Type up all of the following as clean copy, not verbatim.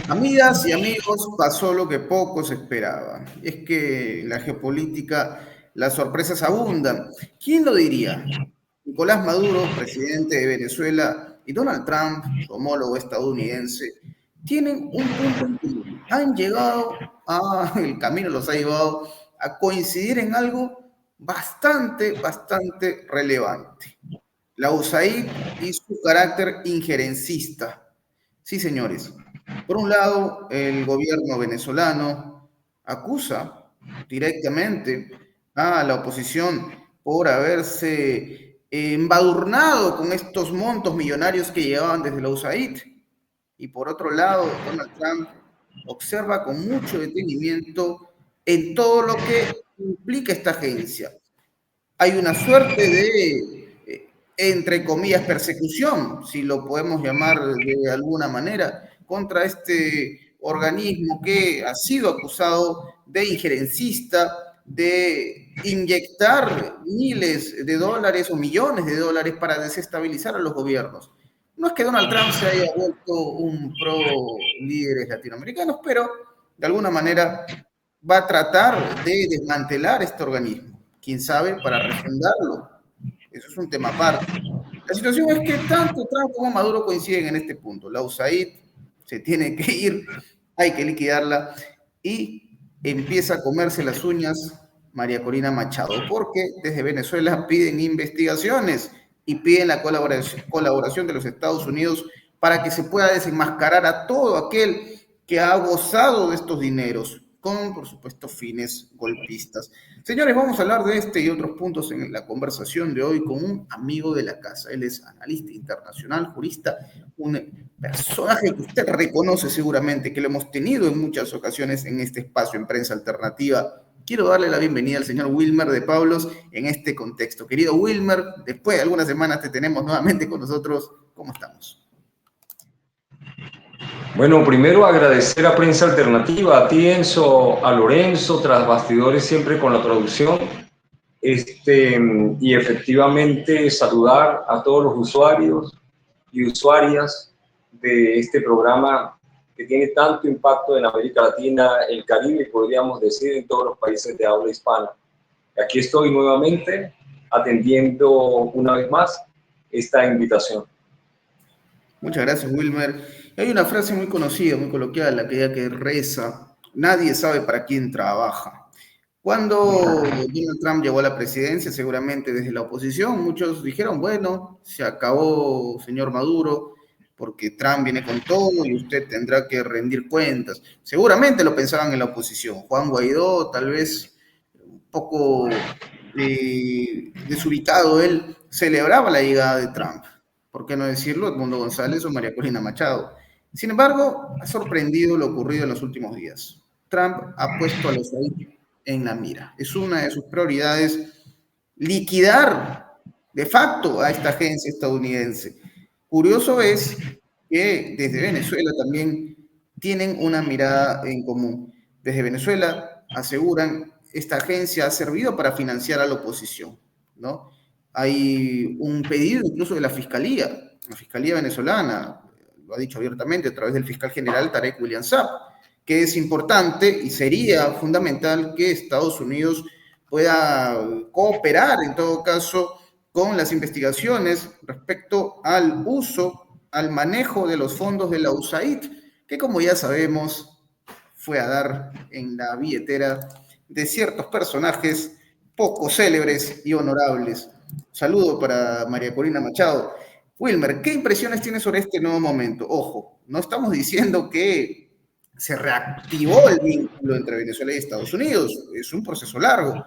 Amigas y amigos, pasó lo que pocos esperaban. Es que en la geopolítica las sorpresas abundan. ¿Quién lo diría? Nicolás Maduro, presidente de Venezuela, y Donald Trump, su homólogo estadounidense, tienen un punto en común. Han llegado el camino los ha llevado a coincidir en algo bastante relevante. La USAID y su carácter injerencista. Sí, señores. Por un lado, el gobierno venezolano acusa directamente a la oposición por haberse embadurnado con estos montos millonarios que llegaban desde la USAID. Y por otro lado, Donald Trump observa con mucho detenimiento en todo lo que implica esta agencia. Hay una suerte de, entre comillas, persecución, si lo podemos llamar de alguna manera, contra este organismo que ha sido acusado de injerencista, de inyectar miles de dólares o millones de dólares para desestabilizar a los gobiernos. No es que Donald Trump se haya vuelto un pro líderes latinoamericanos, pero de alguna manera va a tratar de desmantelar este organismo, quién sabe, para refundarlo. Eso es un tema aparte. La situación es que tanto Trump como Maduro coinciden en este punto. La USAID se tiene que ir, hay que liquidarla y empieza a comerse las uñas María Corina Machado, porque desde Venezuela piden investigaciones y piden la colaboración de los Estados Unidos para que se pueda desenmascarar a todo aquel que ha gozado de estos dineros, con, por supuesto, fines golpistas. Señores, vamos a hablar de este y otros puntos en la conversación de hoy con un amigo de la casa. Él es analista internacional, jurista, un personaje que usted reconoce seguramente, que lo hemos tenido en muchas ocasiones en este espacio en Prensa Alternativa. Quiero darle la bienvenida al señor Wilmer de Pablos en este contexto. Querido Wilmer, después de algunas semanas te tenemos nuevamente con nosotros. ¿Cómo estamos? Bueno, primero agradecer a Prensa Alternativa, a ti, Enzo, a Lorenzo, tras bastidores siempre con la producción. Y efectivamente saludar a todos los usuarios y usuarias de este programa que tiene tanto impacto en América Latina, el Caribe, podríamos decir, en todos los países de habla hispana. Aquí estoy nuevamente atendiendo una vez más esta invitación. Muchas gracias, Wilmer. Hay una frase muy conocida, muy coloquial, aquella que reza: nadie sabe para quién trabaja. Cuando Donald Trump llegó a la presidencia, seguramente desde la oposición, muchos dijeron, bueno, se acabó, señor Maduro, porque Trump viene con todo y usted tendrá que rendir cuentas. Seguramente lo pensaban en la oposición. Juan Guaidó, tal vez un poco desubicado él, celebraba la llegada de Trump. ¿Por qué no decirlo? Edmundo González o María Corina Machado. Sin embargo, ha sorprendido lo ocurrido en los últimos días. Trump ha puesto a los en la mira. Es una de sus prioridades liquidar de facto a esta agencia estadounidense. Curioso es que desde Venezuela también tienen una mirada en común. Desde Venezuela aseguran esta agencia ha servido para financiar a la oposición, ¿no? Hay un pedido incluso de la Fiscalía venezolana, lo ha dicho abiertamente a través del fiscal general Tarek William Saab, que es importante y sería fundamental que Estados Unidos pueda cooperar en todo caso con las investigaciones respecto al uso, al manejo de los fondos de la USAID, que como ya sabemos fue a dar en la billetera de ciertos personajes poco célebres y honorables. Saludo para María Corina Machado. Wilmer, ¿qué impresiones tienes sobre este nuevo momento? Ojo, no estamos diciendo que se reactivó el vínculo entre Venezuela y Estados Unidos, es un proceso largo,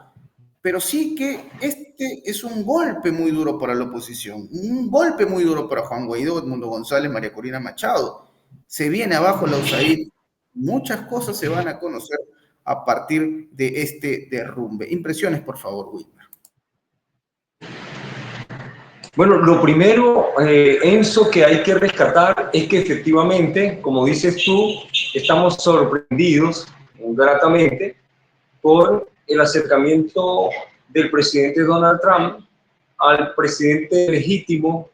pero sí que este es un golpe muy duro para la oposición, un golpe muy duro para Juan Guaidó, Edmundo González, María Corina Machado. Se viene abajo la USAID, muchas cosas se van a conocer a partir de este derrumbe. Impresiones, por favor, Wilmer. Bueno, lo primero, Enzo, que hay que rescatar es que efectivamente, como dices tú, estamos sorprendidos gratamente por el acercamiento del presidente Donald Trump al presidente legítimo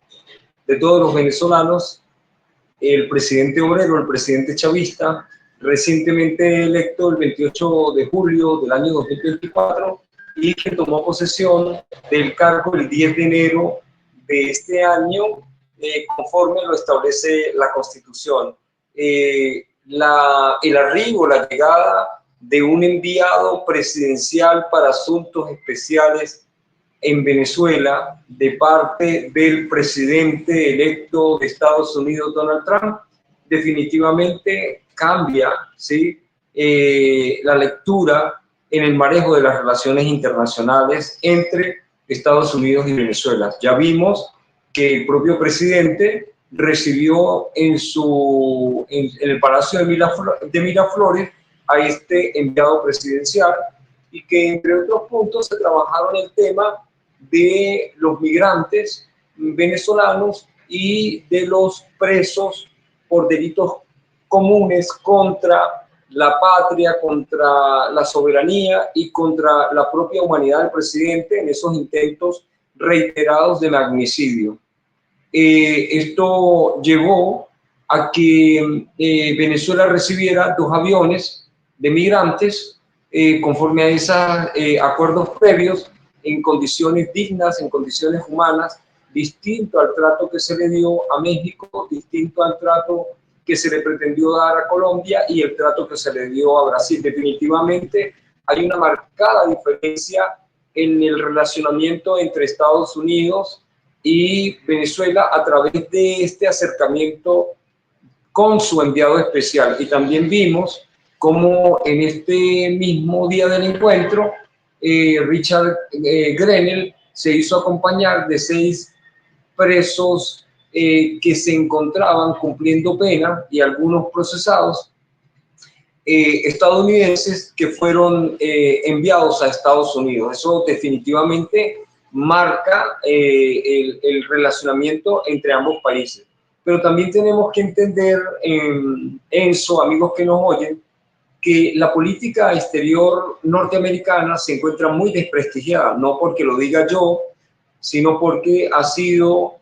de todos los venezolanos, el presidente obrero, el presidente chavista, recientemente electo el 28 de julio del año 2024 y que tomó posesión del cargo el 10 de enero de este año, conforme lo establece la Constitución. El arribo, la llegada de un enviado presidencial para asuntos especiales en Venezuela de parte del presidente electo de Estados Unidos, Donald Trump, definitivamente cambia, ¿sí? La lectura en el manejo de las relaciones internacionales entre Estados Unidos y Venezuela. Ya vimos que el propio presidente recibió en el Palacio de Miraflores a este enviado presidencial y que, entre otros puntos, se trabajaron el tema de los migrantes venezolanos y de los presos por delitos comunes contra la patria, contra la soberanía y contra la propia humanidad del presidente en esos intentos reiterados de magnicidio. Esto llevó a que Venezuela recibiera 2 aviones de migrantes conforme a esos acuerdos previos, en condiciones dignas, en condiciones humanas, distinto al trato que se le dio a México, distinto al trato que se le pretendió dar a Colombia y el trato que se le dio a Brasil. Definitivamente hay una marcada diferencia en el relacionamiento entre Estados Unidos y Venezuela a través de este acercamiento con su enviado especial. Y también vimos cómo en este mismo día del encuentro, Richard Grenell se hizo acompañar de 6 presos que se encontraban cumpliendo pena y algunos procesados estadounidenses que fueron enviados a Estados Unidos. Eso definitivamente marca el relacionamiento entre ambos países. Pero también tenemos que entender, Enzo, amigos que nos oyen, que la política exterior norteamericana se encuentra muy desprestigiada, no porque lo diga yo, sino porque ha sido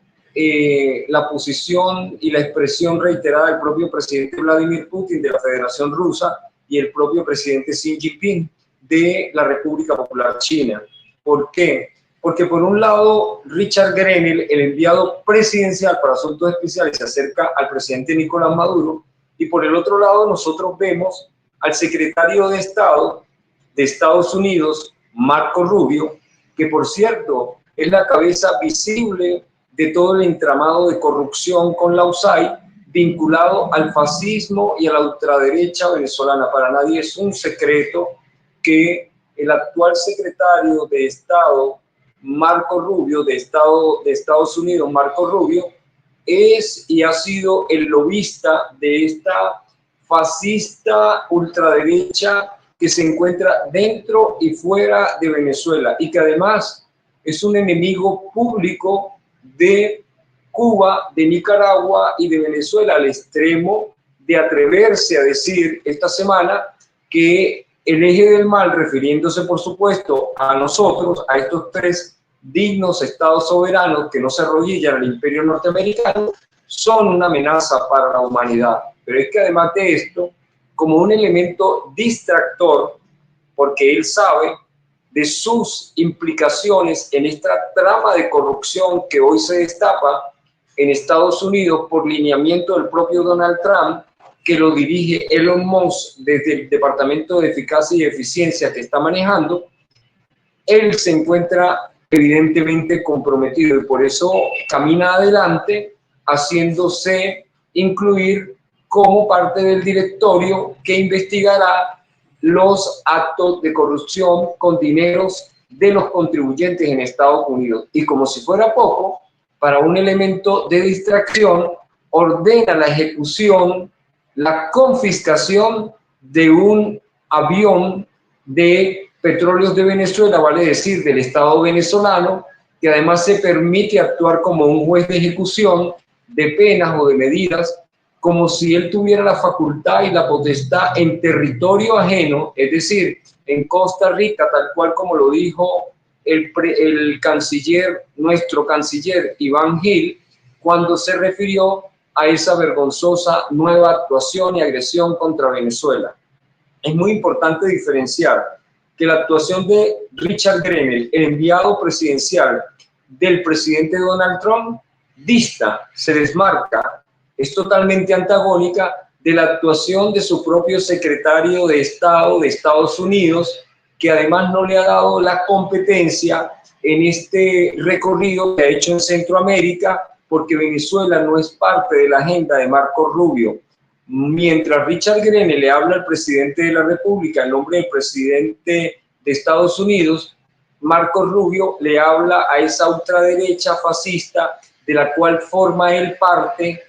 la posición y la expresión reiterada del propio presidente Vladimir Putin de la Federación Rusa y el propio presidente Xi Jinping de la República Popular China. ¿Por qué? Porque por un lado, Richard Grenell, el enviado presidencial para asuntos especiales, se acerca al presidente Nicolás Maduro, y por el otro lado nosotros vemos al secretario de Estado de Estados Unidos, Marco Rubio, que por cierto es la cabeza visible de todo el entramado de corrupción con la USAID, vinculado al fascismo y a la ultraderecha venezolana. Para nadie es un secreto que el actual secretario de Estado, Marco Rubio, de Estados Unidos, Marco Rubio, es y ha sido el lobista de esta fascista ultraderecha que se encuentra dentro y fuera de Venezuela y que además es un enemigo público de Cuba, de Nicaragua y de Venezuela, al extremo de atreverse a decir esta semana que el eje del mal, refiriéndose por supuesto a nosotros, a estos 3 dignos estados soberanos que no se arrodillan al imperio norteamericano, son una amenaza para la humanidad. Pero es que además de esto, como un elemento distractor, porque él sabe de sus implicaciones en esta trama de corrupción que hoy se destapa en Estados Unidos por lineamiento del propio Donald Trump, que lo dirige Elon Musk desde el Departamento de Eficacia y Eficiencia que está manejando, él se encuentra evidentemente comprometido y por eso camina adelante haciéndose incluir como parte del directorio que investigará los actos de corrupción con dineros de los contribuyentes en Estados Unidos. Y como si fuera poco, para un elemento de distracción, ordena la ejecución, la confiscación de un avión de Petróleos de Venezuela, vale decir, del Estado venezolano, que además se permite actuar como un juez de ejecución de penas o de medidas, como si él tuviera la facultad y la potestad en territorio ajeno, es decir, en Costa Rica, tal cual como lo dijo el canciller, nuestro canciller Iván Gil, cuando se refirió a esa vergonzosa nueva actuación y agresión contra Venezuela. Es muy importante diferenciar que la actuación de Richard Grenell, el enviado presidencial del presidente Donald Trump, dista, se desmarca, es totalmente antagónica de la actuación de su propio secretario de Estado de Estados Unidos, que además no le ha dado la competencia en este recorrido que ha hecho en Centroamérica, porque Venezuela no es parte de la agenda de Marco Rubio. Mientras Richard Grenell le habla al presidente de la República en nombre del presidente de Estados Unidos, Marco Rubio le habla a esa ultraderecha fascista de la cual forma él parte,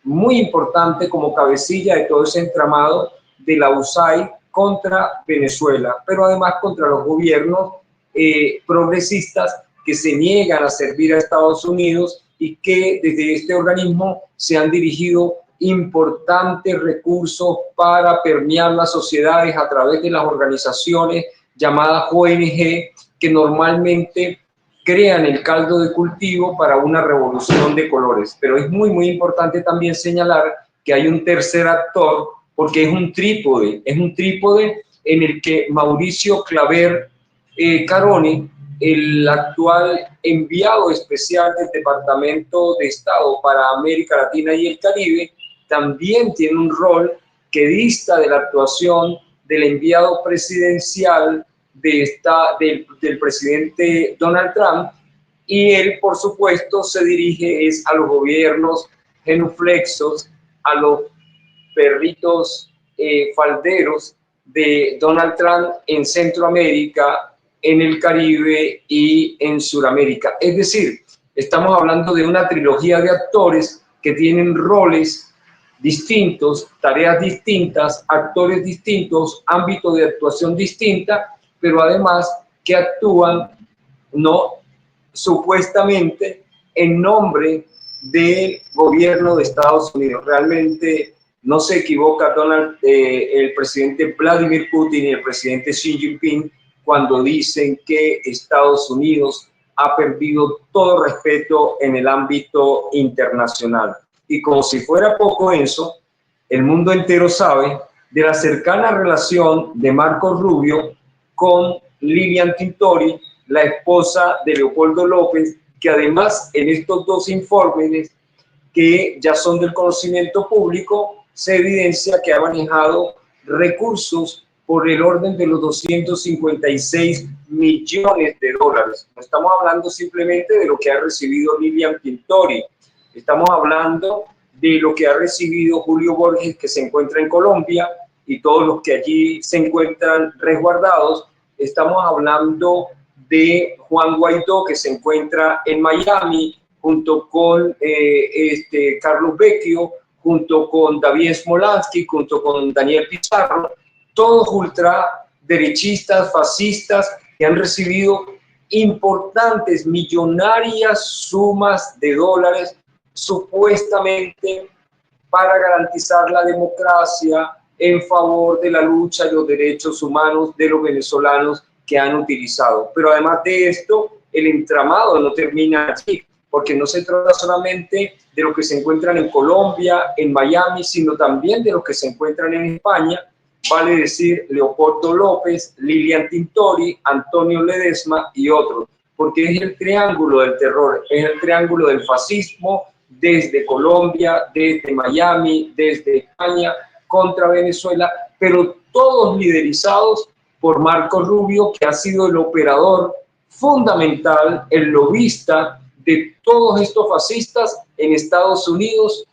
muy importante como cabecilla de todo ese entramado de la USAID contra Venezuela, pero además contra los gobiernos progresistas que se niegan a servir a Estados Unidos y que desde este organismo se han dirigido importantes recursos para permear las sociedades a través de las organizaciones llamadas ONG, que normalmente crean el caldo de cultivo para una revolución de colores. Pero es muy, muy importante también señalar que hay un tercer actor, porque es un trípode en el que Mauricio Claver Caroni, el actual enviado especial del Departamento de Estado para América Latina y el Caribe, también tiene un rol que dista de la actuación del enviado presidencial del presidente Donald Trump, y él, por supuesto, se dirige a los gobiernos genuflexos, a los perritos falderos de Donald Trump en Centroamérica, en el Caribe y en Sudamérica. Es decir, estamos hablando de una trilogía de actores que tienen roles distintos, tareas distintas, actores distintos, ámbito de actuación distinta, pero además que actúan no supuestamente en nombre del gobierno de Estados Unidos. Realmente no se equivoca el presidente Vladimir Putin y el presidente Xi Jinping cuando dicen que Estados Unidos ha perdido todo respeto en el ámbito internacional. Y como si fuera poco eso, el mundo entero sabe de la cercana relación de Marco Rubio con Lilian Tintori, la esposa de Leopoldo López, que además en estos dos informes que ya son del conocimiento público, se evidencia que ha manejado recursos por el orden de los 256 millones de dólares. No estamos hablando simplemente de lo que ha recibido Lilian Tintori, estamos hablando de lo que ha recibido Julio Borges, que se encuentra en Colombia, y todos los que allí se encuentran resguardados. Estamos hablando de Juan Guaidó, que se encuentra en Miami, junto con Carlos Vecchio, junto con David Smolansky, junto con Daniel Pizarro, todos ultraderechistas, fascistas, que han recibido importantes, millonarias sumas de dólares, supuestamente para garantizar la democracia en favor de la lucha y los derechos humanos de los venezolanos que han utilizado. Pero además de esto, el entramado no termina allí, porque no se trata solamente de lo que se encuentran en Colombia, en Miami, sino también de lo que se encuentran en España, vale decir Leopoldo López, Lilian Tintori, Antonio Ledesma y otros, porque es el triángulo del terror, es el triángulo del fascismo desde Colombia, desde Miami, desde España, contra Venezuela, pero todos liderizados por Marco Rubio, que ha sido el operador fundamental, el lobista de todos estos fascistas en Estados Unidos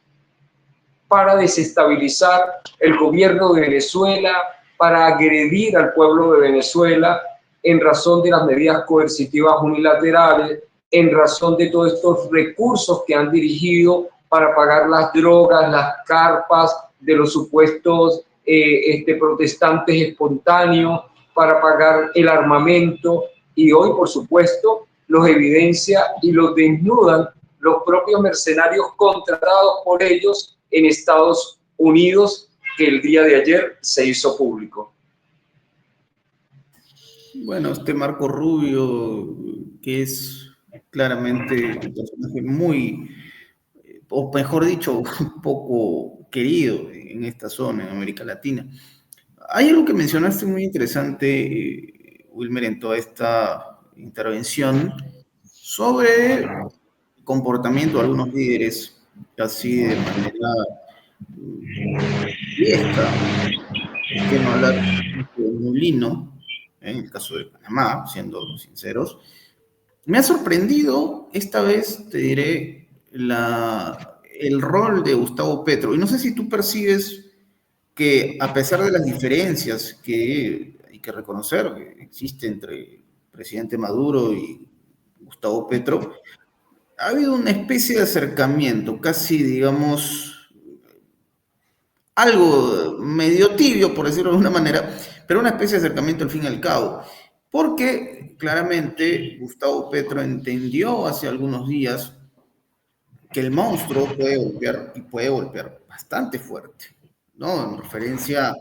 para desestabilizar el gobierno de Venezuela, para agredir al pueblo de Venezuela en razón de las medidas coercitivas unilaterales, en razón de todos estos recursos que han dirigido para pagar las drogas, las carpas de los supuestos protestantes espontáneos, para pagar el armamento, y hoy, por supuesto, los evidencia y los desnudan los propios mercenarios contratados por ellos en Estados Unidos, que el día de ayer se hizo público. Bueno, este Marco Rubio, que es claramente un personaje muy o mejor dicho, poco querido en esta zona, en América Latina. Hay algo que mencionaste muy interesante, Wilmer, en toda esta intervención sobre el comportamiento de algunos líderes, casi de manera fiesta, que no hablar de Mulino, en el caso de Panamá, siendo sinceros. Me ha sorprendido esta vez, te diré, el rol de Gustavo Petro. Y no sé si tú percibes que a pesar de las diferencias que hay que reconocer que existe entre el presidente Maduro y Gustavo Petro, ha habido una especie de acercamiento, casi digamos, algo medio tibio, por decirlo de alguna manera, pero una especie de acercamiento al fin y al cabo. Porque claramente Gustavo Petro entendió hace algunos días que el monstruo puede golpear y puede golpear bastante fuerte, ¿no? En referencia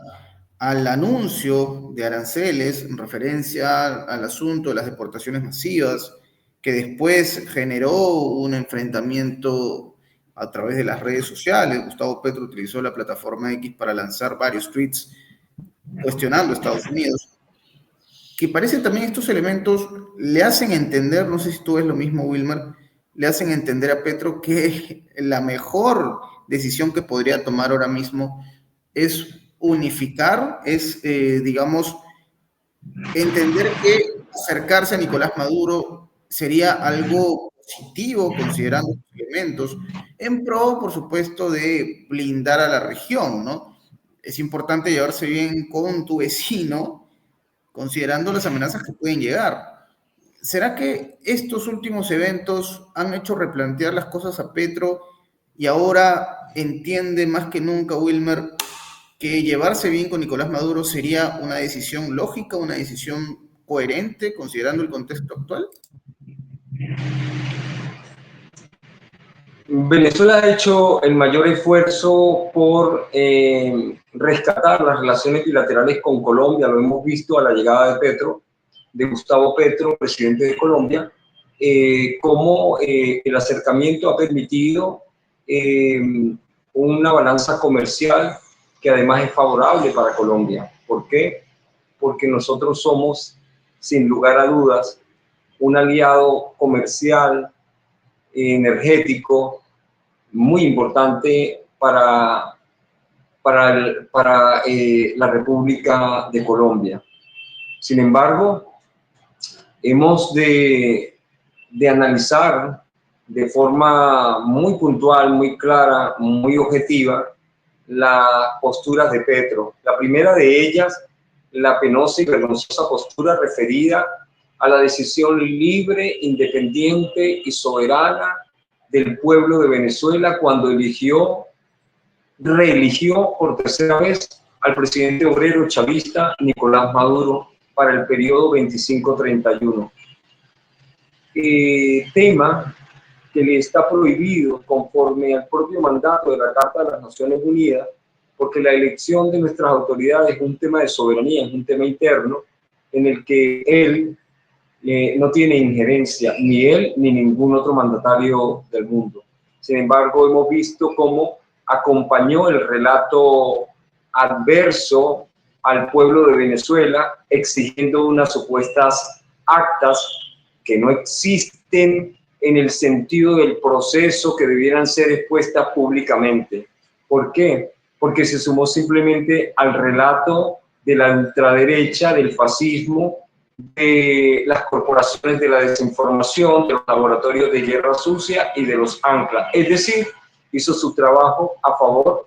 al anuncio de aranceles, en referencia al asunto de las deportaciones masivas, que después generó un enfrentamiento a través de las redes sociales. Gustavo Petro utilizó la plataforma X para lanzar varios tweets cuestionando a Estados Unidos, que parece también estos elementos le hacen entender, no sé si tú ves lo mismo, Wilmer, le hacen entender a Petro que la mejor decisión que podría tomar ahora mismo es unificar, es, digamos, entender que acercarse a Nicolás Maduro sería algo positivo, considerando los elementos, en pro, por supuesto, de blindar a la región, ¿no? Es importante llevarse bien con tu vecino, considerando las amenazas que pueden llegar. ¿Será que estos últimos eventos han hecho replantear las cosas a Petro y ahora entiende más que nunca, Wilmer, que llevarse bien con Nicolás Maduro sería una decisión lógica, una decisión coherente, considerando el contexto actual? Venezuela ha hecho el mayor esfuerzo por rescatar las relaciones bilaterales con Colombia. Lo hemos visto a la llegada de Petro, de Gustavo Petro, presidente de Colombia, cómo el acercamiento ha permitido una balanza comercial que además es favorable para Colombia. ¿Por qué? Porque nosotros somos, sin lugar a dudas, un aliado comercial, energético, muy importante para la República de Colombia. Sin embargo, hemos de analizar de forma muy puntual, muy clara, muy objetiva, las posturas de Petro. La primera de ellas, la penosa y vergonzosa postura referida a la decisión libre, independiente y soberana del pueblo de Venezuela cuando reeligió por tercera vez al presidente obrero chavista Nicolás Maduro para el periodo 25-31. Tema que le está prohibido conforme al propio mandato de la Carta de las Naciones Unidas, porque la elección de nuestras autoridades es un tema de soberanía, es un tema interno en el que él no tiene injerencia, ni él ni ningún otro mandatario del mundo. Sin embargo, hemos visto cómo acompañó el relato adverso al pueblo de Venezuela, exigiendo unas supuestas actas que no existen en el sentido del proceso que debieran ser expuestas públicamente. ¿Por qué? Porque se sumó simplemente al relato de la ultraderecha, del fascismo, de las corporaciones de la desinformación, de los laboratorios de guerra sucia y de los anclas. Es decir, hizo su trabajo a favor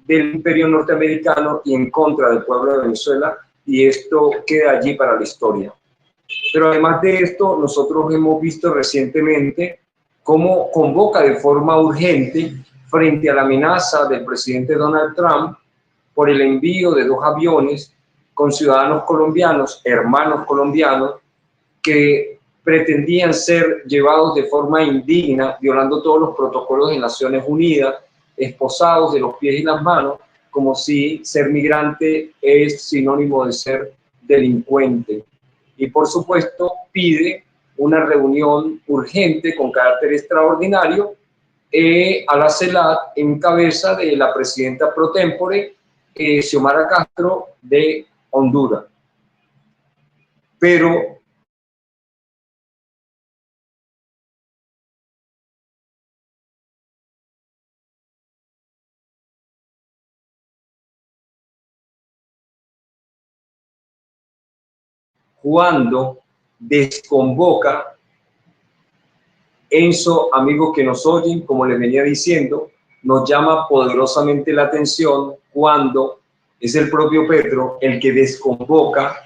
del imperio norteamericano y en contra del pueblo de Venezuela, y esto queda allí para la historia. Pero además de esto, nosotros hemos visto recientemente cómo convoca de forma urgente, frente a la amenaza del presidente Donald Trump por el envío de 2 aviones con ciudadanos colombianos, hermanos colombianos, que pretendían ser llevados de forma indigna, violando todos los protocolos de Naciones Unidas, esposados de los pies y las manos, como si ser migrante es sinónimo de ser delincuente. Y por supuesto pide una reunión urgente con carácter extraordinario a la CELAC en cabeza de la presidenta pro tempore, Xiomara Castro, de Honduras. Pero cuando desconvoca, Enzo, amigos que nos oyen, como les venía diciendo, nos llama poderosamente la atención cuando es el propio Petro el que desconvoca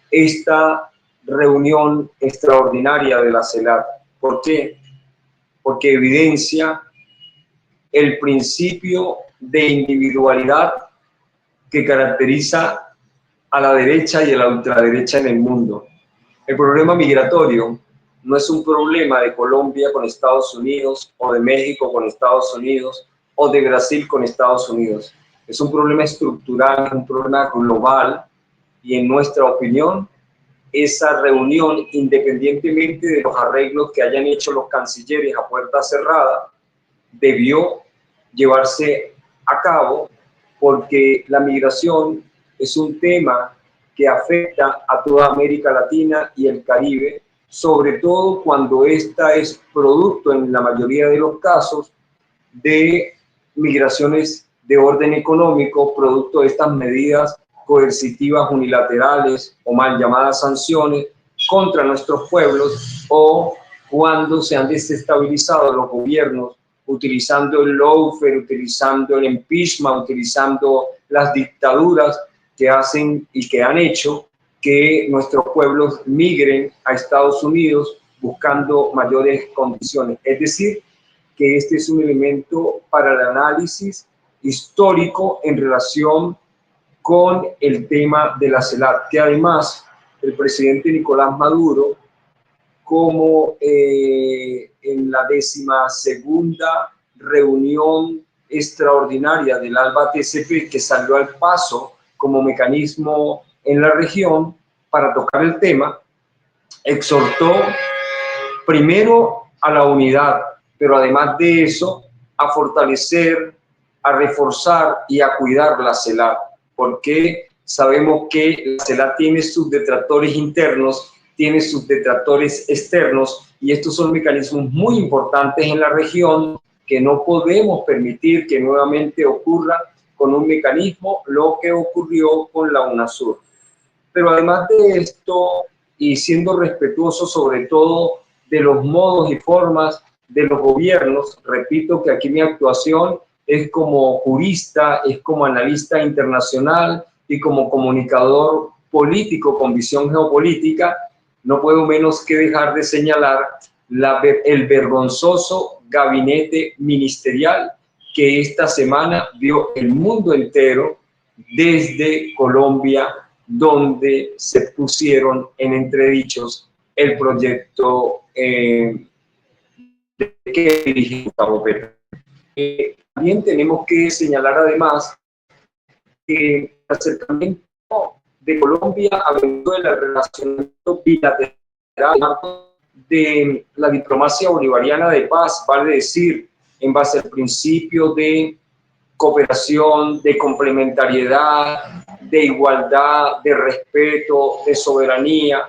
esta reunión extraordinaria de la CELAC. ¿Por qué? Porque evidencia el principio de individualidad que caracteriza a la derecha y a la ultraderecha en el mundo. El problema migratorio no es un problema de Colombia con Estados Unidos, o de México con Estados Unidos, o de Brasil con Estados Unidos. Es un problema estructural, es un problema global, y en nuestra opinión, esa reunión, independientemente de los arreglos que hayan hecho los cancilleres a puerta cerrada, debió llevarse a cabo, porque la migración es un tema que afecta a toda América Latina y el Caribe, sobre todo cuando esta es producto, en la mayoría de los casos, de migraciones de orden económico, producto de estas medidas coercitivas unilaterales o mal llamadas sanciones contra nuestros pueblos, o cuando se han desestabilizado los gobiernos utilizando el lawfare, utilizando el impeachment, utilizando las dictaduras que hacen y que han hecho que nuestros pueblos migren a Estados Unidos buscando mayores condiciones. Es decir, que este es un elemento para el análisis histórico en relación con el tema de la CELAC, que además el presidente Nicolás Maduro, como en la 12ª reunión extraordinaria del ALBA-TCP, que salió al paso como mecanismo en la región para tocar el tema, exhortó primero a la unidad, pero además de eso, a fortalecer, a reforzar y a cuidar la CELAC, porque sabemos que la CELAC tiene sus detractores internos, tiene sus detractores externos, y estos son mecanismos muy importantes en la región que no podemos permitir que nuevamente ocurra con un mecanismo lo que ocurrió con la UNASUR. Pero además de esto, y siendo respetuoso sobre todo de los modos y formas de los gobiernos, repito que aquí mi actuación es como jurista, es como analista internacional y como comunicador político con visión geopolítica, no puedo menos que dejar de señalar el vergonzoso gabinete ministerial que esta semana vio el mundo entero desde Colombia, donde se pusieron en entredichos el proyecto que dirige Gustavo Petro. También tenemos que señalar además que el acercamiento de Colombia a Venezuela, el relacionamiento bilateral de la diplomacia bolivariana de paz, vale decir, en base al principio de cooperación, de complementariedad, de igualdad, de respeto, de soberanía,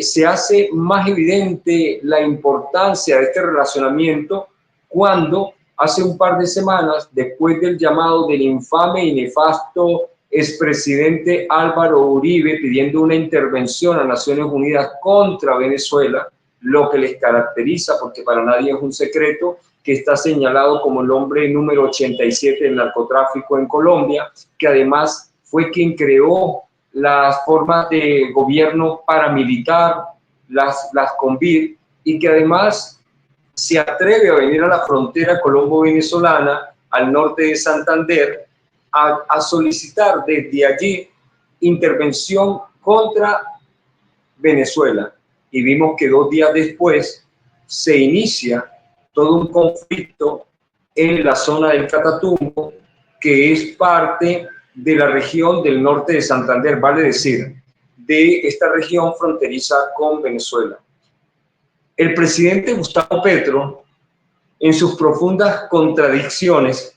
se hace más evidente la importancia de este relacionamiento cuando hace un par de semanas, después del llamado del infame y nefasto expresidente Álvaro Uribe pidiendo una intervención a Naciones Unidas contra Venezuela, lo que les caracteriza, porque para nadie es un secreto, que está señalado como el hombre número 87 del narcotráfico en Colombia, que además fue quien creó las formas de gobierno paramilitar, las CONVID, y que además se atreve a venir a la frontera colombo-venezolana, al norte de Santander, a solicitar desde allí intervención contra Venezuela. Y vimos que 2 días después se inicia todo un conflicto en la zona del Catatumbo, que es parte de la región del norte de Santander, vale decir, de esta región fronteriza con Venezuela. el presidente Gustavo Petro, en sus profundas contradicciones,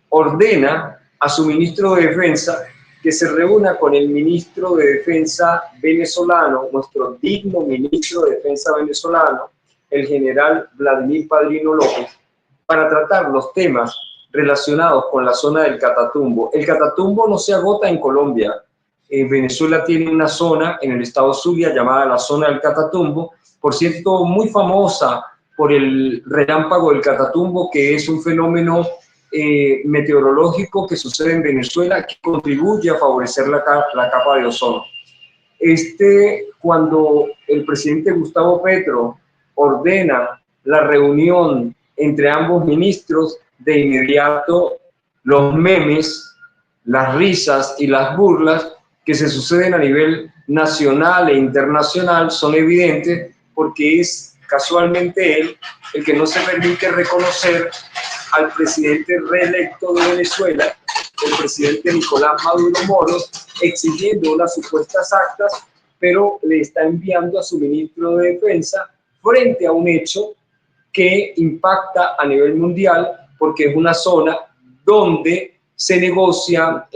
ordena a su ministro de Defensa que se reúna con el ministro de Defensa venezolano, nuestro digno ministro de Defensa venezolano, el general Vladimir Padrino López, para tratar los temas relacionados con la zona del Catatumbo. El Catatumbo no se agota en Colombia. Venezuela tiene una zona en el estado Zulia llamada la zona del Catatumbo, por cierto, muy famosa por el relámpago del Catatumbo, que es un fenómeno meteorológico que sucede en Venezuela que contribuye a favorecer la capa de ozono. Cuando el presidente Gustavo Petro ordena la reunión entre ambos ministros, de inmediato los memes, las risas y las burlas que se suceden a nivel nacional e internacional son evidentes, porque es casualmente él el que no se permite reconocer al presidente reelecto de Venezuela, el presidente Nicolás Maduro Moros, exigiendo unas supuestas actas, pero le está enviando a su ministro de Defensa frente a un hecho que impacta a nivel mundial, porque es una zona donde se negocia,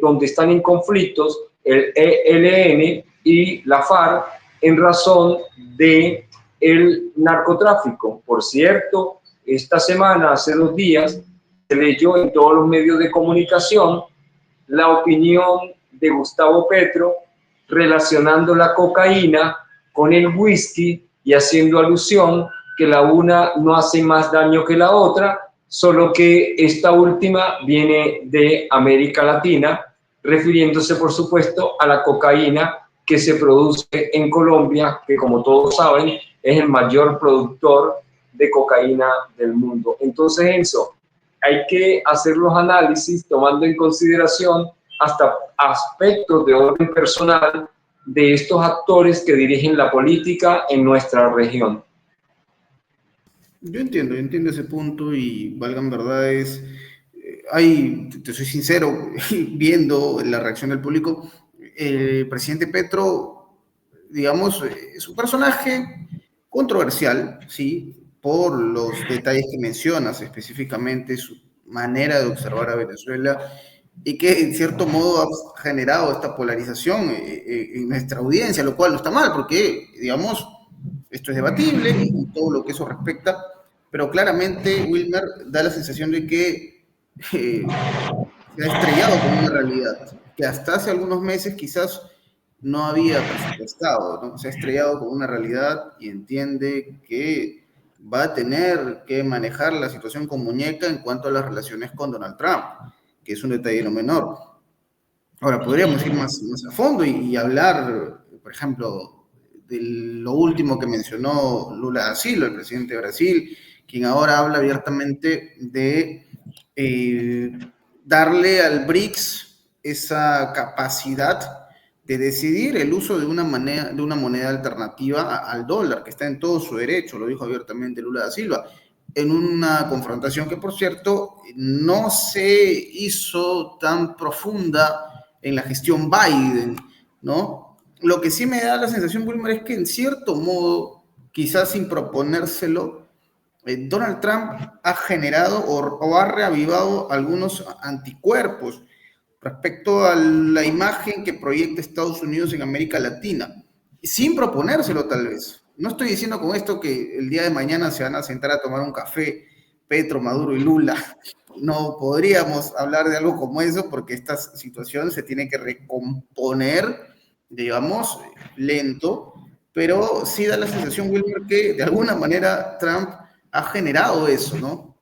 donde están en conflictos el ELN y la FARC en razón de el narcotráfico. Por cierto, esta semana, hace 2 días, se leyó en todos los medios de comunicación la opinión de Gustavo Petro relacionando la cocaína con el whisky y haciendo alusión que la una no hace más daño que la otra, solo que esta última viene de América Latina, refiriéndose, por supuesto, a la cocaína que se produce en Colombia, que, como todos saben, es el mayor productor de cocaína del mundo. Entonces, Enzo, hay que hacer los análisis tomando en consideración hasta aspectos de orden personal de estos actores que dirigen la política en nuestra región. Yo entiendo ese punto y valgan verdades. Te soy sincero, viendo la reacción del público, el presidente Petro, digamos, es un personaje controversial, ¿sí? Por los detalles que mencionas, específicamente su manera de observar a Venezuela y que en cierto modo ha generado esta polarización en nuestra audiencia, lo cual no está mal, porque, digamos, esto es debatible y todo lo que eso respecta, pero claramente Wilmer da la sensación de que se ha estrellado con una realidad que hasta hace algunos meses quizás no había presupuestado, ¿no? Se ha estrellado con una realidad y entiende que va a tener que manejar la situación con muñeca en cuanto a las relaciones con Donald Trump, que es un detalle no menor. Ahora, podríamos ir más a fondo y hablar, por ejemplo, de lo último que mencionó Lula da Silva, el presidente de Brasil, quien ahora habla abiertamente de darle al BRICS esa capacidad de decidir el uso de una moneda alternativa al dólar, que está en todo su derecho, lo dijo abiertamente Lula da Silva, en una confrontación que, por cierto, no se hizo tan profunda en la gestión Biden, ¿no? Lo que sí me da la sensación, Wilmer, es que en cierto modo, quizás sin proponérselo, Donald Trump ha generado o ha reavivado algunos anticuerpos respecto a la imagen que proyecta Estados Unidos en América Latina, sin proponérselo tal vez. No estoy diciendo con esto que el día de mañana se van a sentar a tomar un café Petro, Maduro y Lula. No podríamos hablar de algo como eso porque esta situación se tiene que recomponer, digamos, lento, pero sí da la sensación, Wilmer, que de alguna manera Trump ha generado eso, ¿no?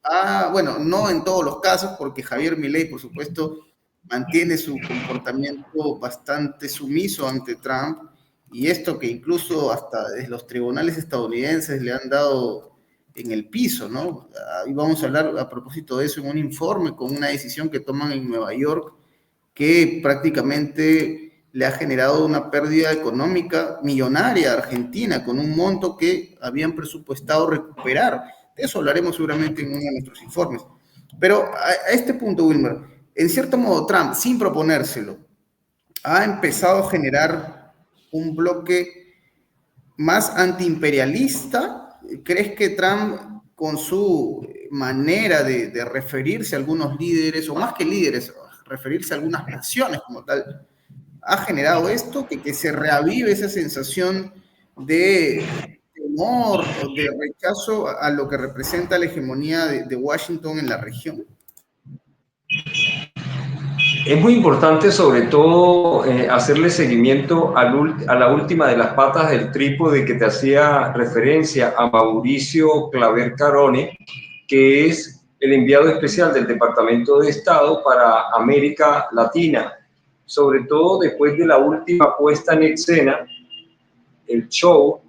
Bueno, no en todos los casos, porque Javier Milei, por supuesto, mantiene su comportamiento bastante sumiso ante Trump, y esto que incluso hasta desde los tribunales estadounidenses le han dado en el piso, ¿no? Y vamos a hablar a propósito de eso en un informe con una decisión que toman en Nueva York que prácticamente le ha generado una pérdida económica millonaria a Argentina con un monto que habían presupuestado recuperar. De eso hablaremos seguramente en uno de nuestros informes. Pero a este punto, Wilmer, en cierto modo Trump, sin proponérselo, ha empezado a generar un bloque más antiimperialista ¿crees que Trump, con su manera de referirse a algunos líderes, o más que líderes, referirse a algunas naciones como tal, ha generado esto, que se reavive esa sensación de temor o de rechazo a lo que representa la hegemonía de Washington en la región? Es muy importante, sobre todo, hacerle seguimiento a la última de las patas del trípode que te hacía referencia, a Mauricio Claver Carone, que es el enviado especial del Departamento de Estado para América Latina, sobre todo después de la última puesta en escena, el show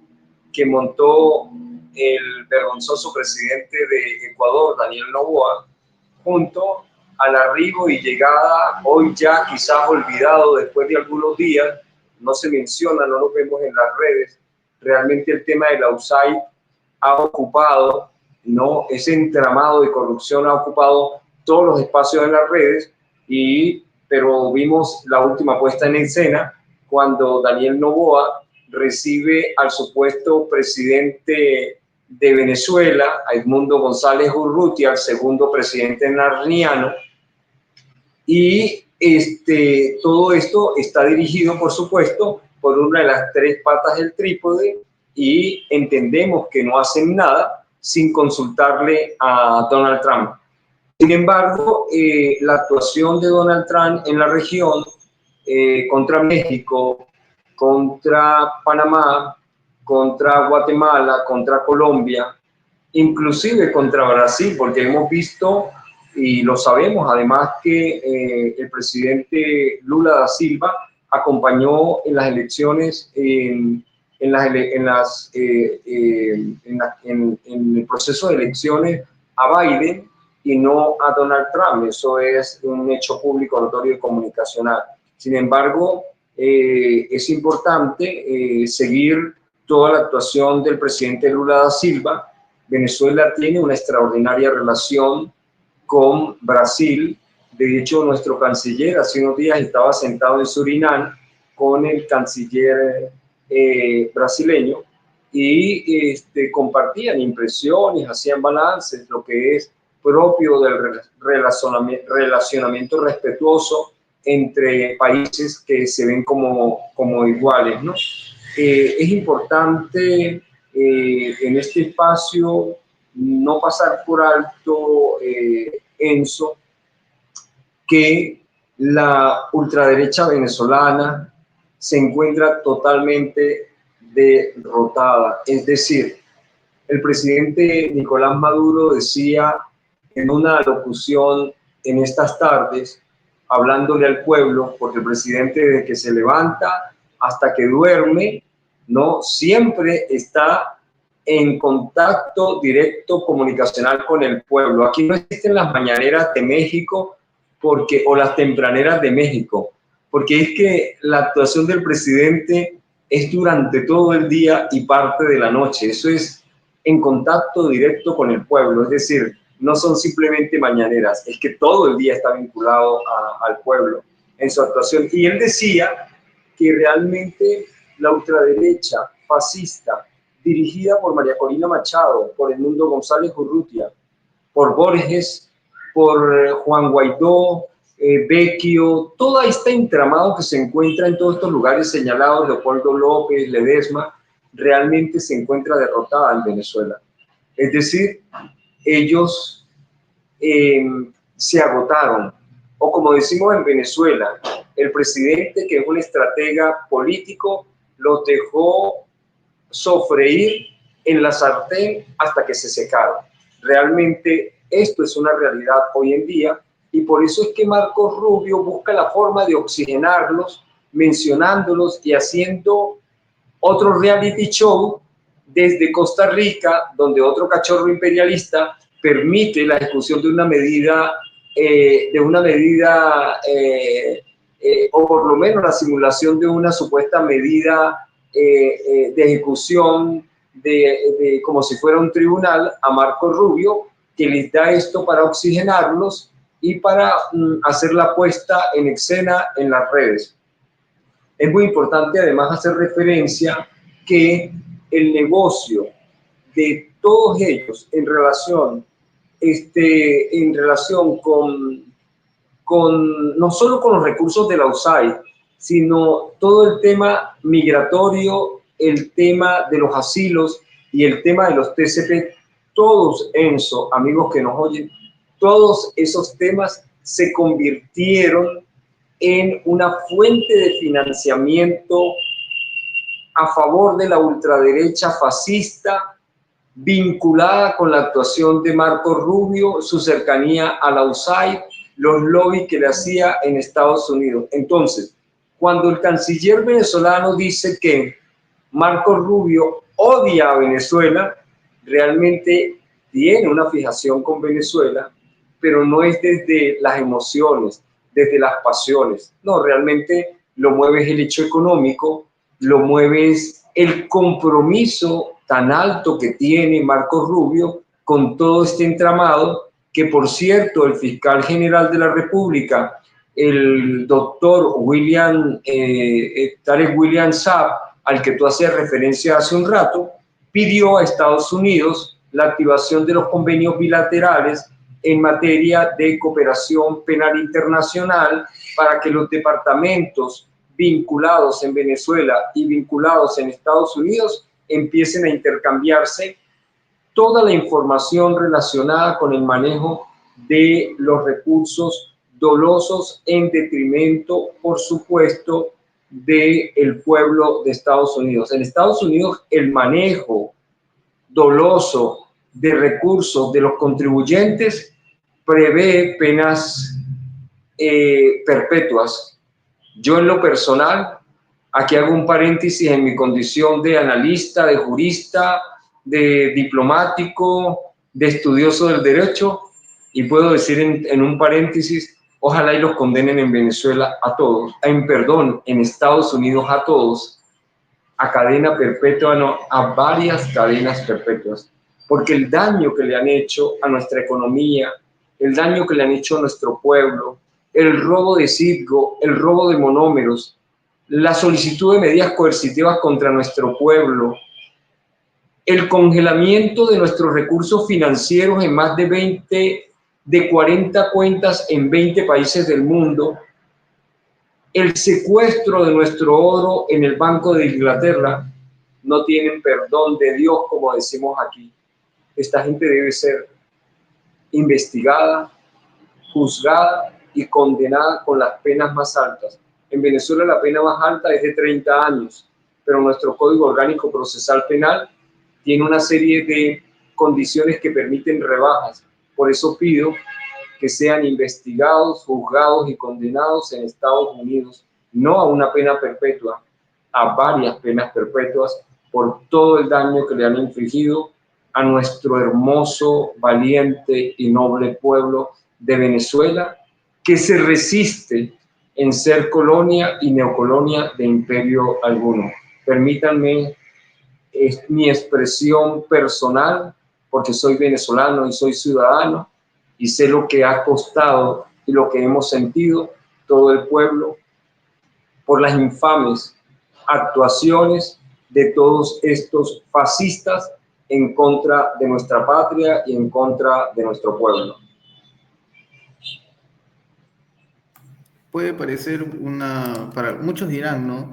que montó el vergonzoso presidente de Ecuador, Daniel Noboa, junto al arribo y llegada, hoy ya quizás olvidado después de algunos días, no se menciona, no lo vemos en las redes, realmente el tema de la USAID ha ocupado, ¿no? Ese entramado de corrupción ha ocupado todos los espacios en las redes, pero vimos la última puesta en escena cuando Daniel Noboa recibe al supuesto presidente de Venezuela, a Edmundo González Urrutia, el segundo presidente narniano, y todo esto está dirigido, por supuesto, por una de las tres patas del trípode, y entendemos que no hacen nada sin consultarle a Donald Trump. Sin embargo, la actuación de Donald Trump en la región contra México, contra Panamá, contra Guatemala, contra Colombia, inclusive contra Brasil, porque hemos visto y lo sabemos además que el presidente Lula da Silva acompañó en las elecciones, en el proceso de elecciones a Biden y no a Donald Trump. Eso es un hecho público, notorio y comunicacional. Sin embargo, es importante seguir toda la actuación del presidente Lula da Silva. Venezuela tiene una extraordinaria relación con Brasil. De hecho, nuestro canciller hace unos días estaba sentado en Surinam con el canciller brasileño y compartían impresiones, hacían balances, lo que es propio del relacionamiento respetuoso entre países que se ven como iguales, ¿no? Es importante en este espacio no pasar por alto, Enzo, que la ultraderecha venezolana se encuentra totalmente derrotada. Es decir, el presidente Nicolás Maduro decía en una locución en estas tardes, hablándole al pueblo, porque el presidente desde que se levanta hasta que duerme, ¿no? Siempre está en contacto directo comunicacional con el pueblo. Aquí no existen las mañaneras de México o las tempraneras de México, porque es que la actuación del presidente es durante todo el día y parte de la noche. Eso es en contacto directo con el pueblo, es decir, no son simplemente mañaneras, es que todo el día está vinculado al pueblo en su actuación. Y él decía que realmente la ultraderecha fascista, dirigida por María Corina Machado, por Edmundo González Urrutia, por Borges, por Juan Guaidó, Vecchio, todo este entramado que se encuentra en todos estos lugares señalados, Leopoldo López, Ledesma, realmente se encuentra derrotada en Venezuela. Es decir, ellos se agotaron, o como decimos en Venezuela, el presidente, que es un estratega político, los dejó sofreír en la sartén hasta que se secaron. Realmente esto es una realidad hoy en día, y por eso es que Marcos Rubio busca la forma de oxigenarlos, mencionándolos y haciendo otro reality show desde Costa Rica, donde otro cachorro imperialista permite la ejecución de una medida, o por lo menos la simulación de una supuesta medida de ejecución como si fuera un tribunal a Marco Rubio, que les da esto para oxigenarlos y para hacer la puesta en escena en las redes. Es muy importante además hacer referencia que el negocio de todos ellos en relación con no solo con los recursos de la USAID, sino todo el tema migratorio, el tema de los asilos y el tema de los TCP, todos, Enzo, amigos que nos oyen, todos esos temas se convirtieron en una fuente de financiamiento a favor de la ultraderecha fascista, vinculada con la actuación de Marco Rubio, su cercanía a la USAID, los lobbies que le hacía en Estados Unidos. Entonces, cuando el canciller venezolano dice que Marco Rubio odia a Venezuela, realmente tiene una fijación con Venezuela, pero no es desde las emociones, desde las pasiones. No, realmente lo mueve el hecho económico, lo mueve el compromiso tan alto que tiene Marco Rubio con todo este entramado, que por cierto el fiscal general de la República, el doctor Tarek William Saab, al que tú hacías referencia hace un rato, pidió a Estados Unidos la activación de los convenios bilaterales en materia de cooperación penal internacional para que los departamentos vinculados en Venezuela y vinculados en Estados Unidos empiecen a intercambiarse toda la información relacionada con el manejo de los recursos dolosos en detrimento, por supuesto, del pueblo de Estados Unidos. En Estados Unidos, el manejo doloso de recursos de los contribuyentes prevé penas perpetuas. Yo en lo personal, aquí hago un paréntesis en mi condición de analista, de jurista, de diplomático, de estudioso del derecho, y puedo decir en un paréntesis, ojalá y los condenen en Venezuela a todos, en Estados Unidos a todos, a cadena perpetua, no, a varias cadenas perpetuas, porque el daño que le han hecho a nuestra economía, el daño que le han hecho a nuestro pueblo, el robo de Citgo, el robo de monómeros, la solicitud de medidas coercitivas contra nuestro pueblo, el congelamiento de nuestros recursos financieros en más de 40 cuentas en 20 países del mundo, el secuestro de nuestro oro en el Banco de Inglaterra, no tienen perdón de Dios, como decimos aquí. Esta gente debe ser investigada, juzgada y condenada con las penas más altas. En Venezuela la pena más alta es de 30 años, pero nuestro Código Orgánico Procesal Penal tiene una serie de condiciones que permiten rebajas. Por eso pido que sean investigados, juzgados y condenados en Estados Unidos, no a una pena perpetua, a varias penas perpetuas por todo el daño que le han infligido a nuestro hermoso, valiente y noble pueblo de Venezuela, que se resiste en ser colonia y neocolonia de imperio alguno. Permítanme, es mi expresión personal, porque soy venezolano y soy ciudadano, y sé lo que ha costado y lo que hemos sentido todo el pueblo por las infames actuaciones de todos estos fascistas en contra de nuestra patria y en contra de nuestro pueblo. Puede parecer para muchos dirán, ¿no?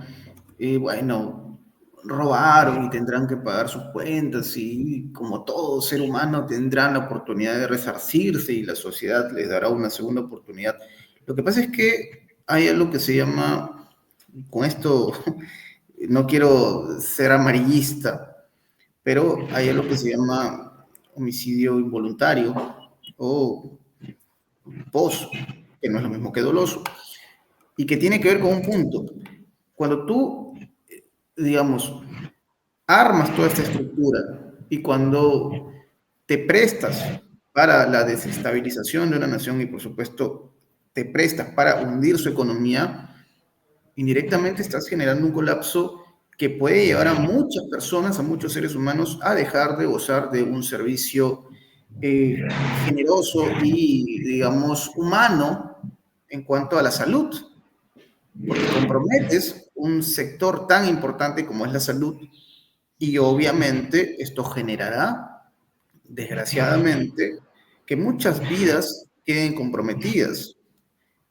Bueno, robaron y tendrán que pagar sus cuentas y como todo ser humano tendrán la oportunidad de resarcirse y la sociedad les dará una segunda oportunidad. Lo que pasa es que hay algo que se llama, con esto no quiero ser amarillista, pero hay algo que se llama homicidio involuntario o culposo, que no es lo mismo que doloso, y que tiene que ver con un punto. Cuando tú, digamos, armas toda esta estructura y cuando te prestas para la desestabilización de una nación y por supuesto te prestas para hundir su economía, indirectamente estás generando un colapso que puede llevar a muchas personas, a muchos seres humanos, a dejar de gozar de un servicio generoso y, digamos, humano en cuanto a la salud, porque comprometes un sector tan importante como es la salud Y obviamente esto generará, desgraciadamente, que muchas vidas queden comprometidas.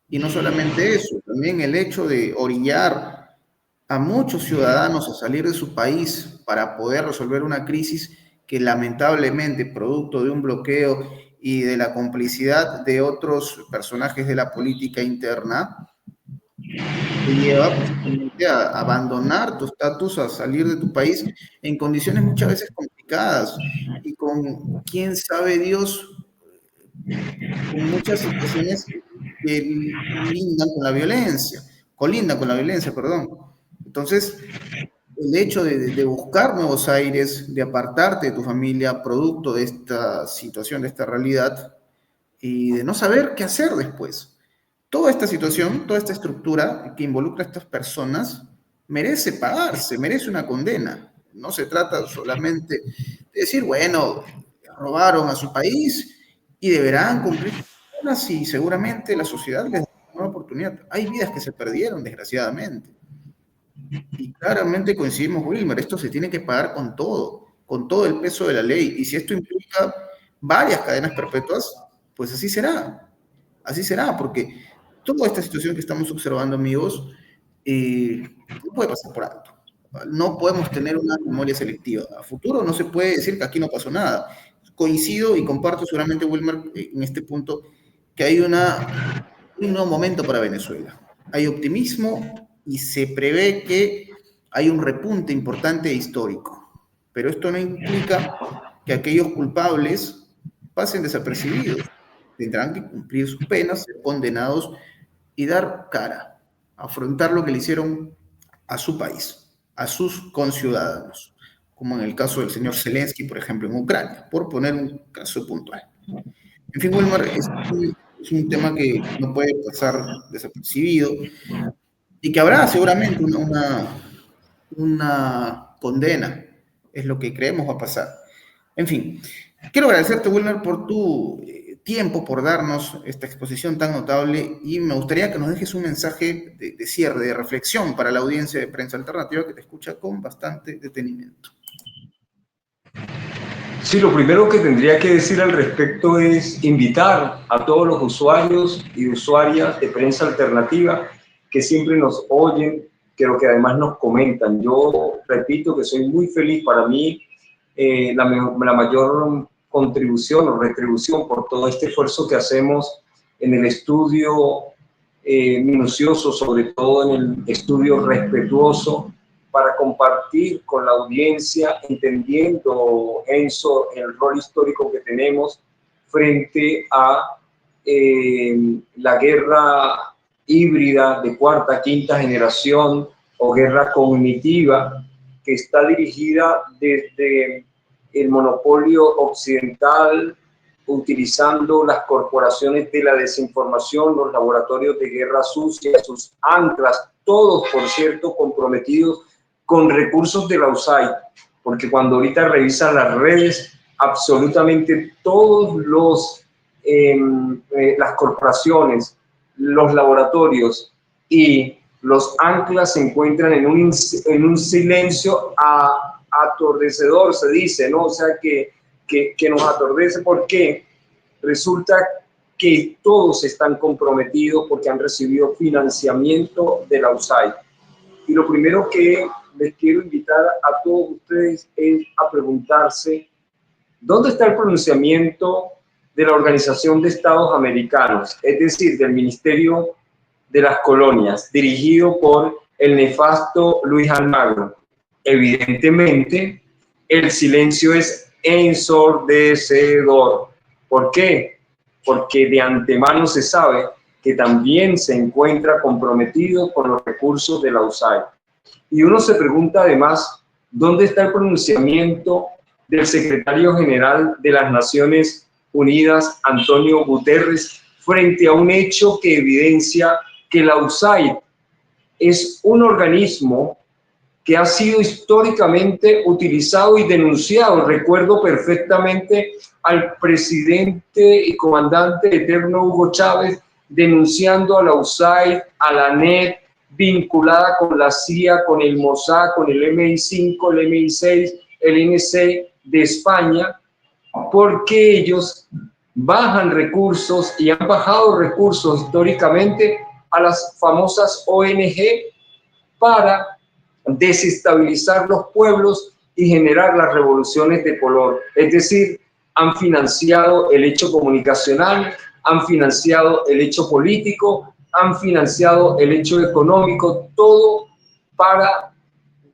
Y no solamente eso, también el hecho de orillar a muchos ciudadanos a salir de su país para poder resolver una crisis que lamentablemente, producto de un bloqueo y de la complicidad de otros personajes de la política interna, te lleva precisamente a abandonar tu estatus, a salir de tu país en condiciones muchas veces complicadas y con, quién sabe Dios, con muchas situaciones que colindan con la violencia, perdón. Entonces, el hecho de buscar nuevos aires, de apartarte de tu familia, producto de esta situación, de esta realidad, y de no saber qué hacer después. Toda esta situación, toda esta estructura que involucra a estas personas, merece pagarse, merece una condena. No se trata solamente de decir, bueno, robaron a su país y deberán cumplir sus penas y seguramente la sociedad les da una nueva oportunidad. Hay vidas que se perdieron, desgraciadamente. Y claramente coincidimos, Wilmer, esto se tiene que pagar con todo el peso de la ley. Y si esto implica varias cadenas perpetuas, pues así será, porque toda esta situación que estamos observando, amigos, no puede pasar por alto. No podemos tener una memoria selectiva. A futuro no se puede decir que aquí no pasó nada. Coincido y comparto seguramente, Wilmer, en este punto, que hay un nuevo momento para Venezuela. Hay optimismo y se prevé que hay un repunte importante e histórico. Pero esto no implica que aquellos culpables pasen desapercibidos. Tendrán que cumplir sus penas, ser condenados y dar cara, afrontar lo que le hicieron a su país, a sus conciudadanos, como en el caso del señor Zelensky, por ejemplo, en Ucrania, por poner un caso puntual. En fin, Wilmar, es un tema que no puede pasar desapercibido y que habrá seguramente una condena, es lo que creemos va a pasar. En fin, quiero agradecerte, Wilmer, por tu tiempo, por darnos esta exposición tan notable y me gustaría que nos dejes un mensaje de cierre, de reflexión para la audiencia de Prensa Alternativa que te escucha con bastante detenimiento. Sí, lo primero que tendría que decir al respecto es invitar a todos los usuarios y usuarias de Prensa Alternativa que siempre nos oyen, que además nos comentan. Yo repito que soy muy feliz. Para mí la mayor contribución o retribución por todo este esfuerzo que hacemos en el estudio minucioso, sobre todo en el estudio respetuoso, para compartir con la audiencia, entendiendo, Enzo, el rol histórico que tenemos frente a la guerra híbrida de cuarta, quinta generación o guerra cognitiva que está dirigida desde el monopolio occidental, utilizando las corporaciones de la desinformación, los laboratorios de guerra sucia, sus anclas, todos, por cierto, comprometidos con recursos de la USAID, porque cuando ahorita revisan las redes, absolutamente todos las corporaciones, los laboratorios y los anclas se encuentran en un silencio atordecedor, se dice, ¿no? O sea, que nos atordece porque resulta que todos están comprometidos porque han recibido financiamiento de la USAID. Y lo primero que les quiero invitar a todos ustedes es a preguntarse, ¿dónde está el pronunciamiento de la Organización de Estados Americanos, es decir, del Ministerio de las Colonias, dirigido por el nefasto Luis Almagro? Evidentemente, el silencio es ensordecedor. ¿Por qué? Porque de antemano se sabe que también se encuentra comprometido con los recursos de la USAID. Y uno se pregunta además, ¿dónde está el pronunciamiento del secretario general de las Naciones Unidas, Antonio Guterres, frente a un hecho que evidencia que la USAID es un organismo que ha sido históricamente utilizado y denunciado? Recuerdo perfectamente al presidente y comandante eterno Hugo Chávez denunciando a la USAID, a la ANED, vinculada con la CIA, con el Mossad, con el MI5, el MI6, el NC de España, porque ellos bajan recursos y han bajado recursos históricamente a las famosas ONG para desestabilizar los pueblos y generar las revoluciones de color. Es decir, han financiado el hecho comunicacional, han financiado el hecho político, han financiado el hecho económico, todo para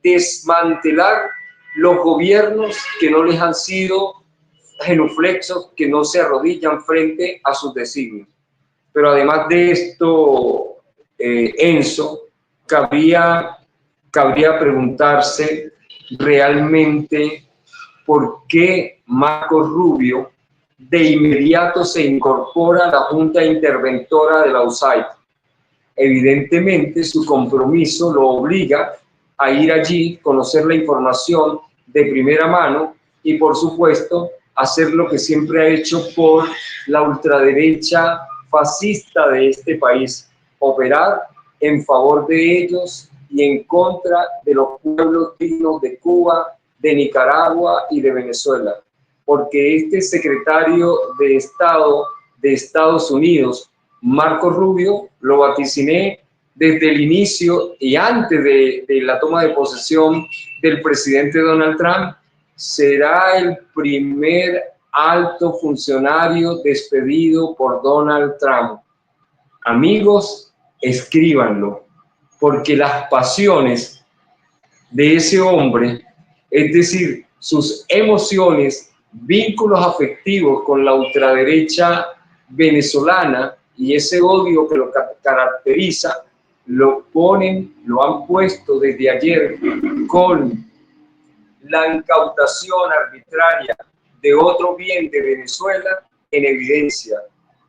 desmantelar los gobiernos que no les han sido genuflexos, que no se arrodillan frente a sus designios. Pero además de esto, Enzo, cabría preguntarse realmente por qué Marco Rubio de inmediato se incorpora a la Junta Interventora de la USAID. Evidentemente, su compromiso lo obliga a ir allí, conocer la información de primera mano y, por supuesto, hacer lo que siempre ha hecho por la ultraderecha fascista de este país, operar en favor de ellos y en contra de los pueblos dignos de Cuba, de Nicaragua y de Venezuela. Porque este secretario de Estado de Estados Unidos, Marco Rubio, lo vaticiné desde el inicio y antes de la toma de posesión del presidente Donald Trump, será el primer alto funcionario despedido por Donald Trump. Amigos, escríbanlo, porque las pasiones de ese hombre, es decir, sus emociones, vínculos afectivos con la ultraderecha venezolana y ese odio que lo caracteriza, lo han puesto desde ayer con la incautación arbitraria de otro bien de Venezuela en evidencia.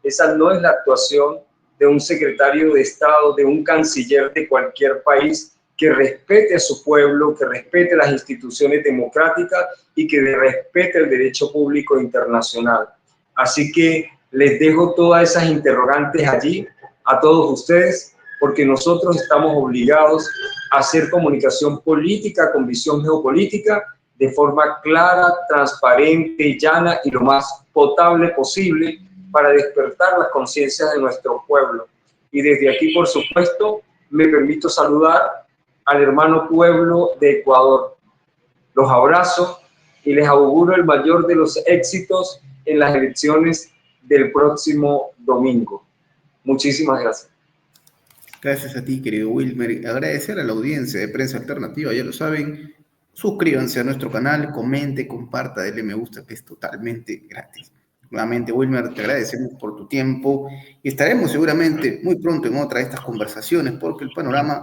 Esa no es la actuación de un secretario de Estado, de un canciller de cualquier país que respete a su pueblo, que respete las instituciones democráticas y que respete el derecho público internacional. Así que les dejo todas esas interrogantes allí a todos ustedes, porque nosotros estamos obligados a hacer comunicación política con visión geopolítica de forma clara, transparente, llana y lo más potable posible para despertar las conciencias de nuestro pueblo. Y desde aquí, por supuesto, me permito saludar al hermano pueblo de Ecuador. Los abrazo y les auguro el mayor de los éxitos en las elecciones del próximo domingo. Muchísimas gracias. Gracias a ti, querido Wilmer. Agradecer a la audiencia de Prensa Alternativa, ya lo saben. Suscríbanse a nuestro canal, comente, comparta, denle me gusta, que es totalmente gratis. Nuevamente, Wilmer, te agradecemos por tu tiempo y estaremos seguramente muy pronto en otra de estas conversaciones, porque el panorama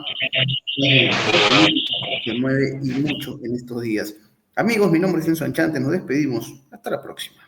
se mueve y mucho en estos días. Amigos, mi nombre es Enzo Anchante, nos despedimos. Hasta la próxima.